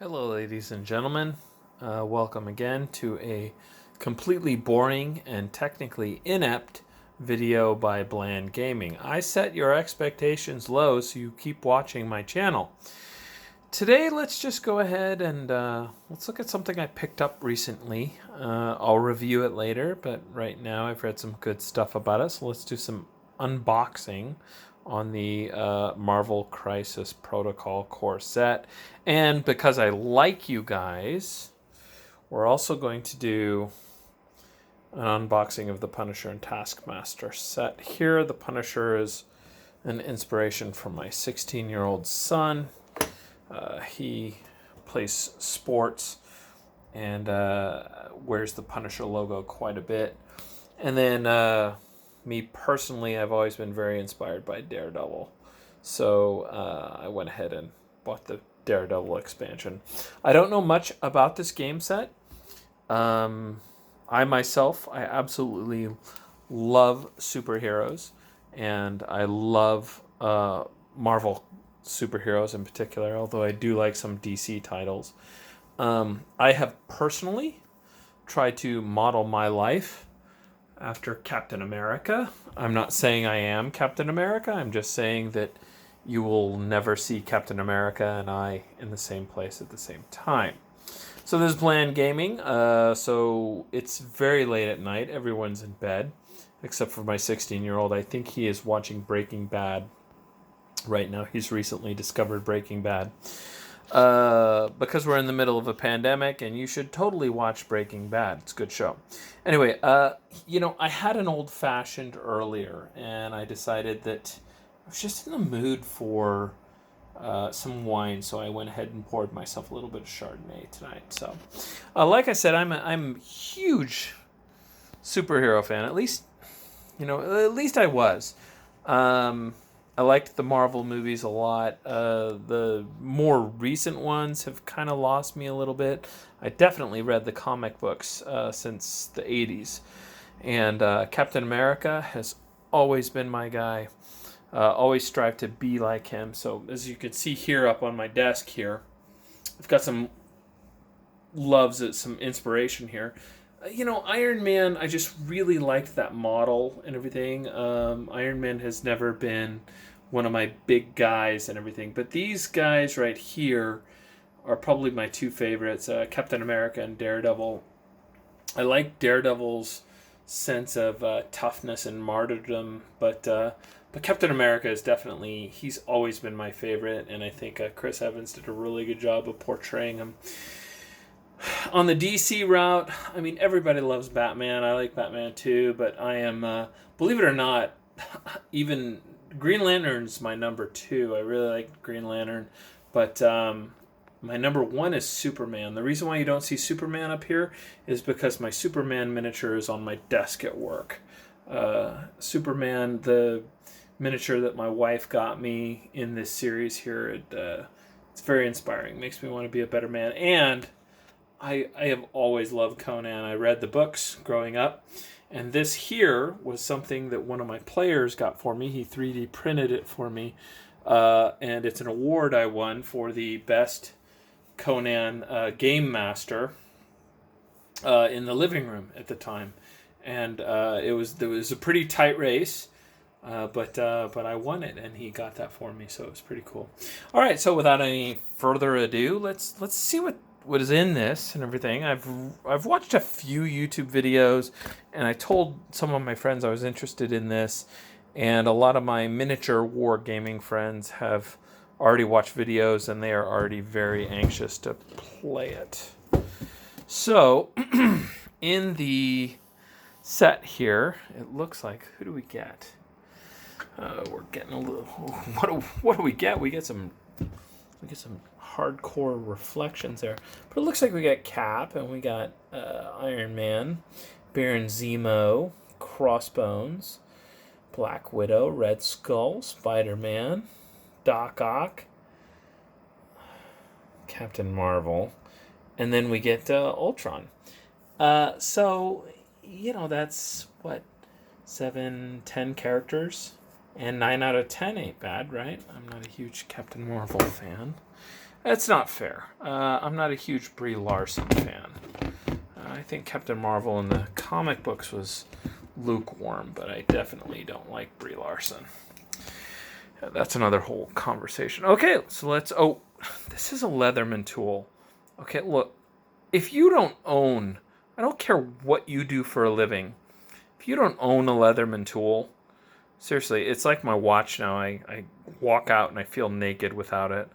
Hello, ladies and gentlemen. Welcome again to a completely boring and technically inept video by Bland Gaming. I set your expectations low so you keep watching my channel. Today, let's just go ahead and let's look at something I picked up recently. I'll review it later, but right now I've read some good stuff about it, so let's do some unboxing on the Marvel Crisis Protocol core set. And because I like you guys, we're also going to do an unboxing of the Punisher and Taskmaster set. Here, the Punisher is an inspiration from my 16-year-old son. He plays sports and wears the Punisher logo quite a bit. And then me personally, I've always been very inspired by Daredevil. So I went ahead and bought the Daredevil expansion. I don't know much about this game set. I absolutely love superheroes. And I love Marvel superheroes in particular, although I do like some DC titles. I have personally tried to model my life after Captain America. I'm not saying I am Captain America. I'm just saying that you will never see Captain America and I in the same place at the same time. So this is Bland Gaming. So it's very late at night. Everyone's in bed, except for my 16-year-old. I think he is watching Breaking Bad right now. He's recently discovered Breaking Bad. Because we're in the middle of a pandemic, and you should totally watch Breaking Bad. It's a good show. Anyway, I had an old-fashioned earlier, and I decided that I was just in the mood for some wine, so I went ahead and poured myself a little bit of Chardonnay tonight. So, like I said, I'm a huge superhero fan. At least I was. I liked the Marvel movies a lot. The more recent ones have kind of lost me a little bit. I definitely read the comic books since the 80s. And Captain America has always been my guy. Always strive to be like him. So as you can see here up on my desk here, I've got some some inspiration here. Iron Man, I just really liked that model and everything. Iron Man has never been one of my big guys and everything, but these guys right here are probably my two favorites, Captain America and Daredevil. I like Daredevil's sense of toughness and martyrdom, but Captain America is he's always been my favorite, and I think Chris Evans did a really good job of portraying him. On the DC route, I mean, everybody loves Batman. I like Batman too, but I am, believe it or not, even Green Lantern's my number 2. I really like Green Lantern, but my number 1 is Superman. The reason why you don't see Superman up here is because my Superman miniature is on my desk at work. Superman, the miniature that my wife got me in this series here, it's very inspiring. It makes me want to be a better man, and I have always loved Conan. I read the books growing up, and this here was something that one of my players got for me. He 3D printed it for me, and it's an award I won for the best Conan game master in the living room at the time, and there was a pretty tight race. But I won it, and he got that for me, so it was pretty cool. All right, so without any further ado, let's see what is in this and everything. I've watched a few YouTube videos, and I told some of my friends I was interested in this, and a lot of my miniature wargaming friends have already watched videos, and they are already very anxious to play it. So, in the set here, it looks like, who do we get? We're getting a little. What do we get? We get some hardcore reflections there. But it looks like we got Cap, and we got Iron Man, Baron Zemo, Crossbones, Black Widow, Red Skull, Spider-Man, Doc Ock, Captain Marvel, and then we get Ultron. So, that's what, 7, 10 characters? And 9 out of 10 ain't bad, right? I'm not a huge Captain Marvel fan. That's not fair. I'm not a huge Brie Larson fan. I think Captain Marvel in the comic books was lukewarm, but I definitely don't like Brie Larson. That's another whole conversation. Okay, so let's... Oh, this is a Leatherman tool. Okay, look. If you don't own... I don't care what you do for a living. If you don't own a Leatherman tool... Seriously, it's like my watch now. I walk out and I feel naked without it.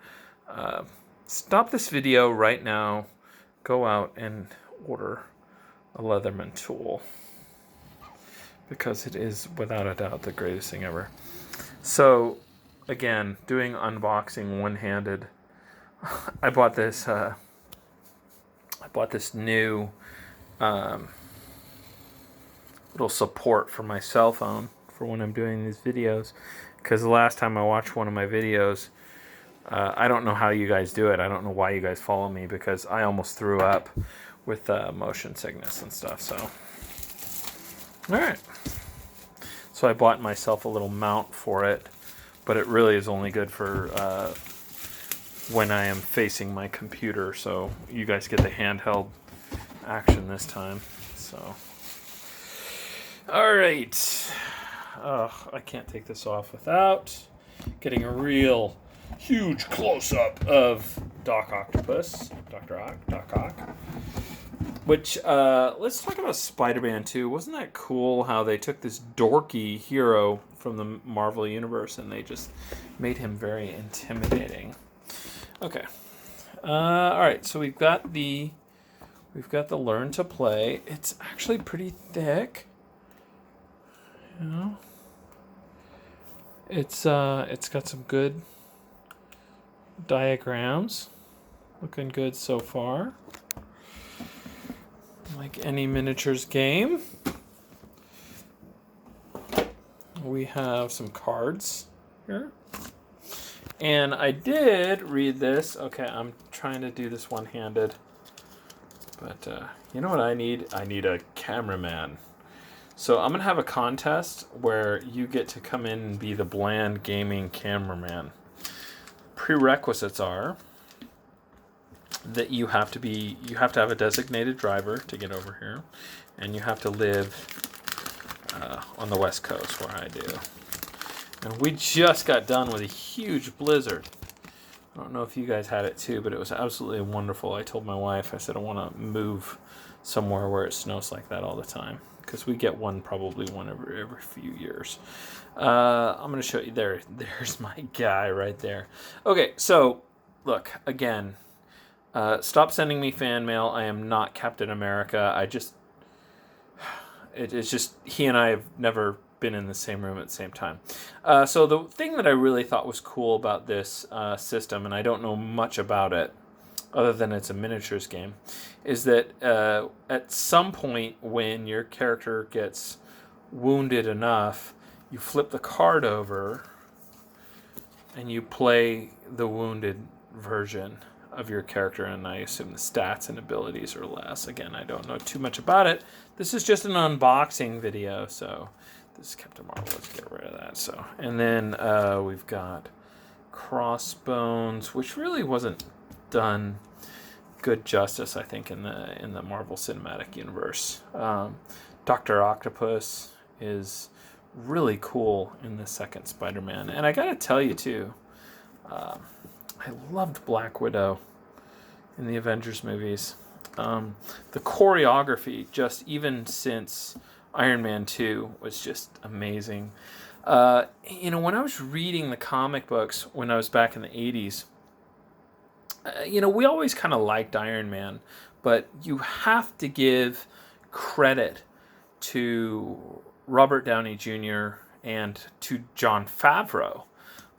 Stop this video right now. Go out and order a Leatherman tool. Because it is, without a doubt, the greatest thing ever. So... Again, doing unboxing one-handed. I bought this new little support for my cell phone for when I'm doing these videos. Because the last time I watched one of my videos, I don't know how you guys do it. I don't know why you guys follow me, because I almost threw up with motion sickness and stuff. So, all right. So I bought myself a little mount for it. But it really is only good for when I am facing my computer, so you guys get the handheld action this time. So, all right. I can't take this off without getting a real huge close-up of Doc Octopus, Dr. Ock. Which, let's talk about Spider-Man 2. Wasn't that cool how they took this dorky hero from the Marvel Universe and they just made him very intimidating? Okay. All right, so we've got the Learn to Play. It's actually pretty thick. You know? It's got some good diagrams. Looking good so far. Like any miniatures game. We have some cards here. And I did read this. Okay, I'm trying to do this one-handed. But you know what I need? I need a cameraman. So I'm going to have a contest where you get to come in and be the bland gaming cameraman. Prerequisites are that you have to have a designated driver to get over here, and you have to live on the West Coast where I do. And we just got done with a huge blizzard. I don't know if you guys had it too, but it was absolutely wonderful. I told my wife, I said I want to move somewhere where it snows like that all the time, because we get probably one every few years. I'm going to show you there's my guy right there. Okay, so look, again, stop sending me fan mail. I am not Captain America. It's just, he and I have never been in the same room at the same time. So the thing that I really thought was cool about this system, and I don't know much about it other than it's a miniatures game, is that at some point when your character gets wounded enough, you flip the card over and you play the wounded version of your character, and I assume the stats and abilities are less. Again, I don't know too much about it. This is just an unboxing video, so this is Captain Marvel. Let's get rid of that. So, and then we've got Crossbones, which really wasn't done good justice, I think, in the Marvel Cinematic Universe. Dr. Octopus is really cool in the second Spider-Man, and I gotta tell you too, I loved Black Widow in the Avengers movies. The choreography, just even since Iron Man 2, was just amazing. When I was reading the comic books when I was back in the 80s, we always kind of liked Iron Man, but you have to give credit to Robert Downey Jr. and to Jon Favreau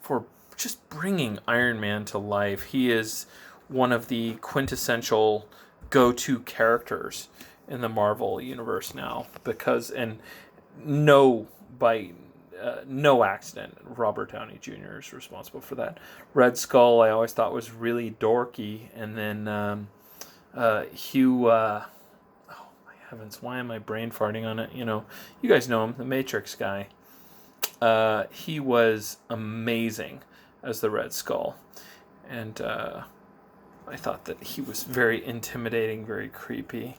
for just bringing Iron Man to life. He is one of the quintessential go-to characters in the Marvel universe now, and no accident, Robert Downey Jr. is responsible for that. Red Skull I always thought was really dorky, and then Hugh, oh my heavens, why am I brain farting on it? You guys know him, the Matrix guy. He was amazing as the Red Skull. And I thought that he was very intimidating, very creepy.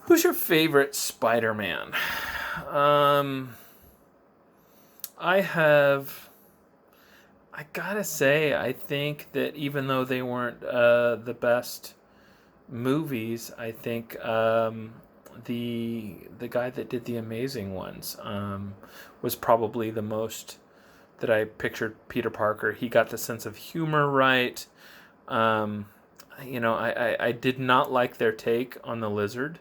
Who's your favorite Spider-Man? I gotta say, I think that even though they weren't the best movies, I think the guy that did the Amazing Ones was probably the most that I pictured Peter Parker. He got the sense of humor right. I did not like their take on the Lizard,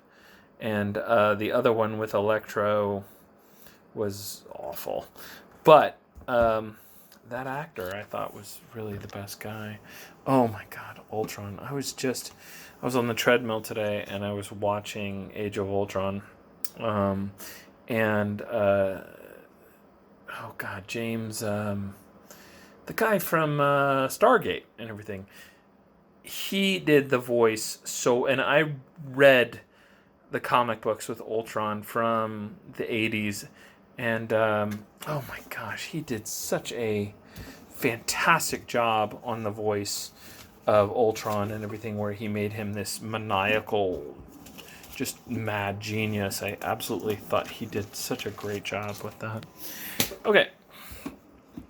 and the other one with Electro was awful. But that actor I thought was really the best guy. Oh my God, Ultron! I was on the treadmill today and I was watching Age of Ultron, and oh God, James, the guy from Stargate and everything. He did the voice and I read the comic books with Ultron from the 80s, and oh my gosh, he did such a fantastic job on the voice of Ultron and everything, where he made him this maniacal, just mad genius. I absolutely thought he did such a great job with that. Okay,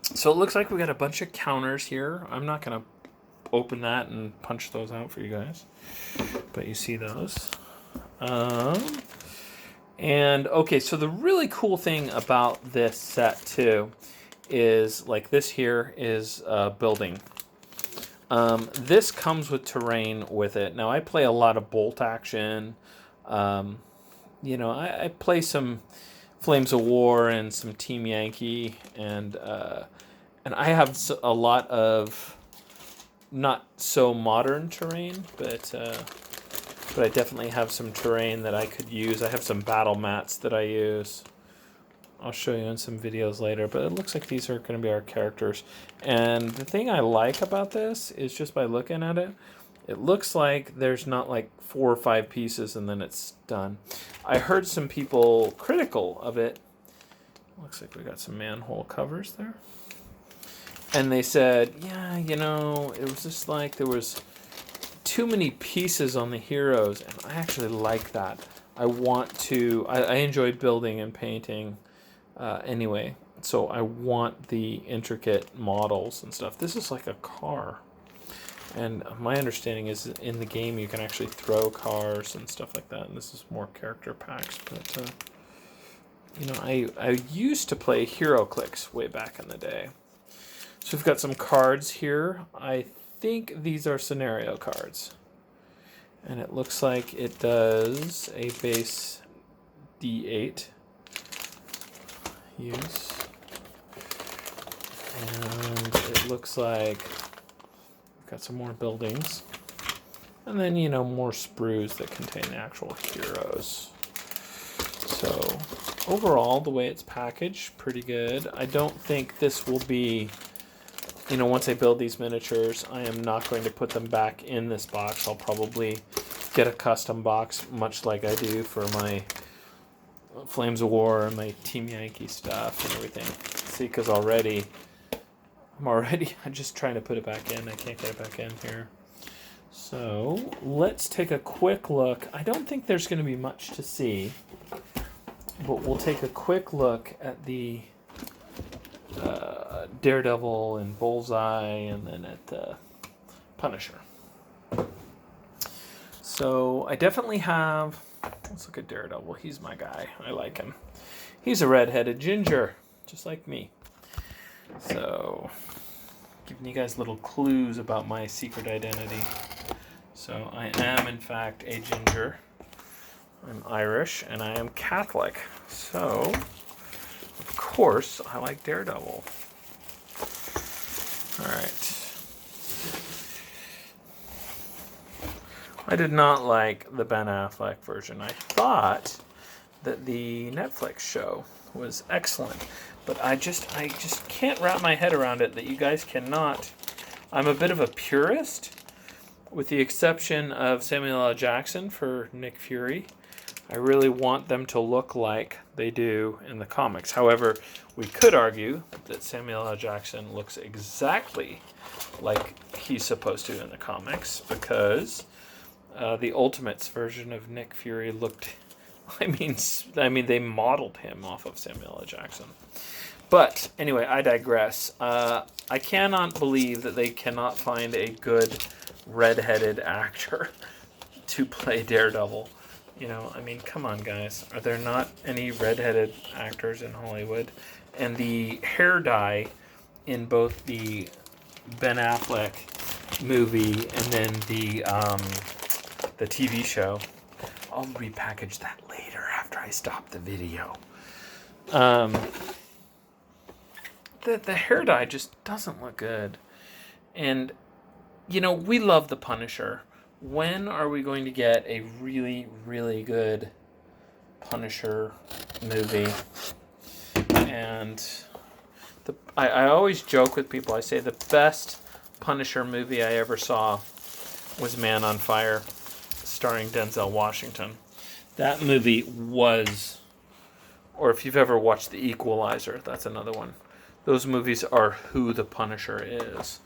so it looks like we got a bunch of counters here. I'm not going to open that and punch those out for you guys, but you see those. And okay, so the really cool thing about this set too is, like, this here is building. This comes with terrain with it. Now I play a lot of bolt action. I play some Flames of War and some Team Yankee, and I have a lot of not so modern terrain, but I definitely have some terrain that I could use. I have some battle mats that I use. I'll show you in some videos later, but it looks like these are going to be our characters. And the thing I like about this is, just by looking at it, it looks like there's not like 4 or 5 pieces and then it's done. I heard some people critical of it. Looks like we got some manhole covers there. And they said, yeah, it was just like there was too many pieces on the heroes, and I actually like that. I enjoy building and painting anyway, so I want the intricate models and stuff. This is like a car, and my understanding is in the game you can actually throw cars and stuff like that, and this is more character packs. But I used to play HeroClix way back in the day. So we've got some cards here. I think these are scenario cards. And it looks like it does a base D8 use. And it looks like we've got some more buildings. And then, more sprues that contain the actual heroes. So overall, the way it's packaged, pretty good. I don't think this will be... once I build these miniatures, I am not going to put them back in this box. I'll probably get a custom box, much like I do for my Flames of War and my Team Yankee stuff and everything. See, because I'm just trying to put it back in. I can't get it back in here. So let's take a quick look. I don't think there's going to be much to see, but we'll take a quick look at the Daredevil and Bullseye, and then at Punisher. So I definitely have... Let's look at Daredevil. He's my guy. I like him. He's a red-headed ginger, just like me. So, giving you guys little clues about my secret identity. So I am, in fact, a ginger. I'm Irish, and I am Catholic. So, of course, I like Daredevil. Alright. I did not like the Ben Affleck version. I thought that the Netflix show was excellent, but I just can't wrap my head around it that you guys cannot. I'm a bit of a purist, with the exception of Samuel L. Jackson for Nick Fury. I really want them to look like they do in the comics. However, we could argue that Samuel L. Jackson looks exactly like he's supposed to in the comics, because the Ultimates version of Nick Fury looked... I mean, they modeled him off of Samuel L. Jackson. But anyway, I digress. I cannot believe that they cannot find a good redheaded actor to play Daredevil. You know, I mean, come on, guys. Are there not any redheaded actors in Hollywood? And the hair dye in both the Ben Affleck movie and then the TV show. I'll repackage that later after I stop the video. The hair dye just doesn't look good. And, you know, we love The Punisher. When are we going to get a really, really good Punisher movie? And I always joke with people. I say the best Punisher movie I ever saw was Man on Fire, starring Denzel Washington. That movie was... Or if you've ever watched The Equalizer, that's another one. Those movies are who the Punisher is.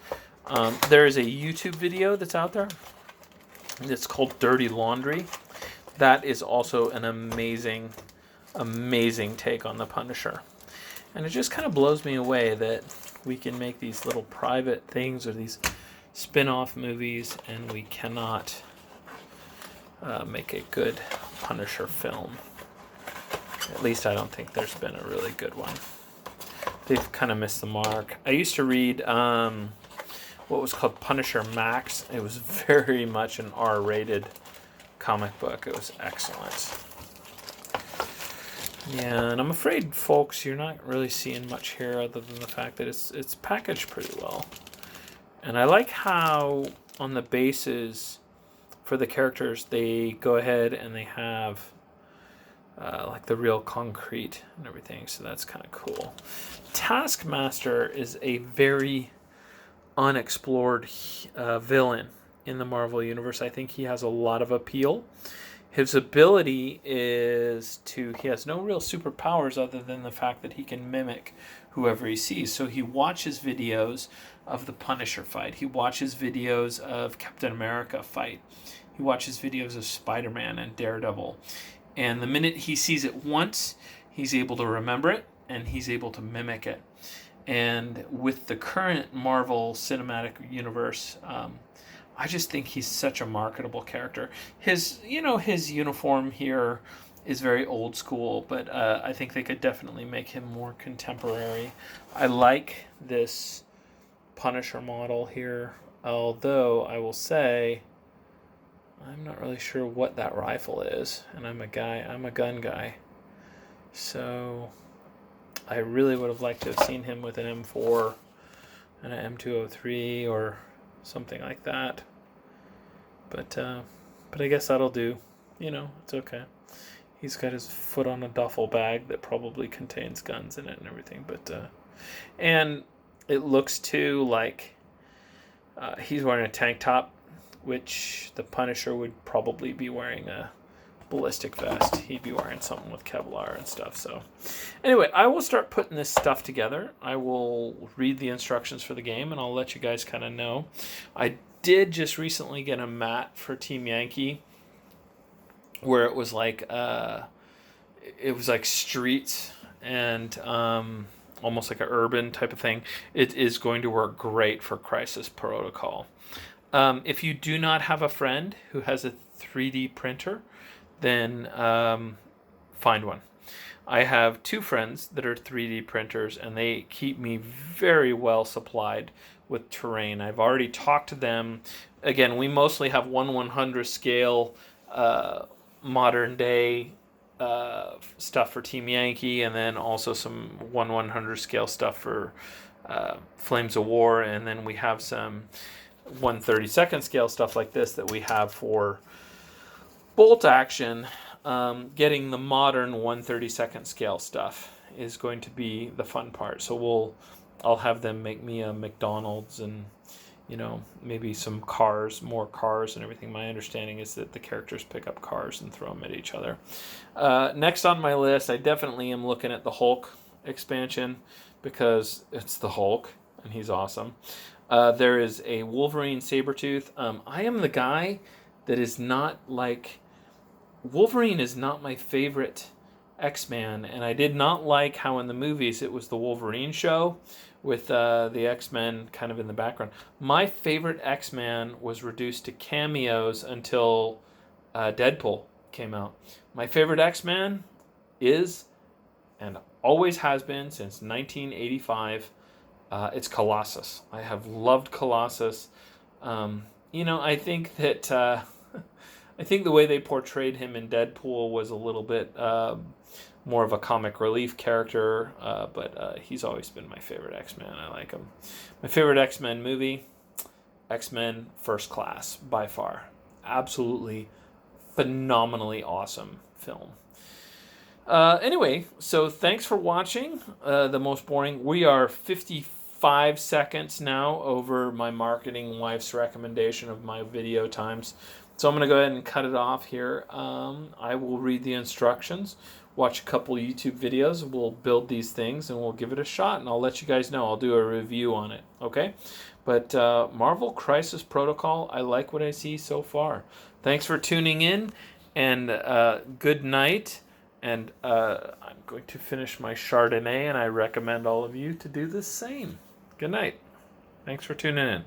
There is a YouTube video that's out there. It's called Dirty Laundry. That is also an amazing, amazing take on the Punisher. And it just kind of blows me away that we can make these little private things or these spin-off movies and we cannot make a good Punisher film. At least I don't think there's been a really good one. They've kind of missed the mark. I used to read what was called Punisher Max. It was very much an R-rated comic book. It was excellent. Yeah, and I'm afraid, folks, you're not really seeing much here other than the fact that it's packaged pretty well. And I like how on the bases for the characters, they go ahead and they have like the real concrete and everything. So that's kind of cool. Taskmaster is a very unexplored villain in the Marvel Universe. I think he has a lot of appeal. His ability is he has no real superpowers other than the fact that he can mimic whoever he sees. So he watches videos of the Punisher fight. He watches videos of Captain America fight. He watches videos of Spider-Man and Daredevil. And the minute he sees it once, he's able to remember it and he's able to mimic it. And with the current Marvel Cinematic Universe, I just think he's such a marketable character. His uniform here is very old school, but I think they could definitely make him more contemporary. I like this Punisher model here, although I will say I'm not really sure what that rifle is, and I'm a gun guy. So I really would have liked to have seen him with an M4 and an M203 or something like that. But I guess that'll do. You know, it's okay. He's got his foot on a duffel bag that probably contains guns in it and everything. But and it looks too like he's wearing a tank top, which the Punisher would probably be wearing a ballistic vest. He'd be wearing something with Kevlar and stuff. So anyway, I will start putting this stuff together. I will read the instructions for the game and I'll let you guys kind of know. I did just recently get a mat for Team Yankee where it was like streets and almost like an urban type of thing. It is going to work great for Crisis Protocol. If you do not have a friend who has a 3D printer, then find one. I have 2 friends that are 3D printers, and they keep me very well supplied with terrain. I've already talked to them. Again, we mostly have 1/100 scale modern day stuff for Team Yankee, and then also some 1/100 scale stuff for Flames of War, and then we have some 1/32 scale stuff like this that we have for Bolt Action. Getting the modern 1/32 scale stuff is going to be the fun part. So I'll have them make me a McDonald's and maybe some cars, more cars and everything. My understanding is that the characters pick up cars and throw them at each other. Next on my list, I definitely am looking at the Hulk expansion because it's the Hulk and he's awesome. There is a Wolverine Sabretooth. I am the guy that is not like... Wolverine is not my favorite X-Man, and I did not like how in the movies it was the Wolverine show with the X-Men kind of in the background. My favorite X-Man was reduced to cameos until Deadpool came out. My favorite X-Man is, and always has been since 1985, it's Colossus. I have loved Colossus. I think that... I think the way they portrayed him in Deadpool was a little bit more of a comic relief character, but he's always been my favorite X-Men. I like him. My favorite X-Men movie, X-Men First Class, by far. Absolutely phenomenally awesome film. Anyway, so thanks for watching The Most Boring. We are 55 seconds now over my marketing wife's recommendation of my video times. So I'm going to go ahead and cut it off here. I will read the instructions, watch a couple YouTube videos, we'll build these things, and we'll give it a shot, and I'll let you guys know. I'll do a review on it, okay? But Marvel Crisis Protocol, I like what I see so far. Thanks for tuning in, and good night. And I'm going to finish my Chardonnay, and I recommend all of you to do the same. Good night. Thanks for tuning in.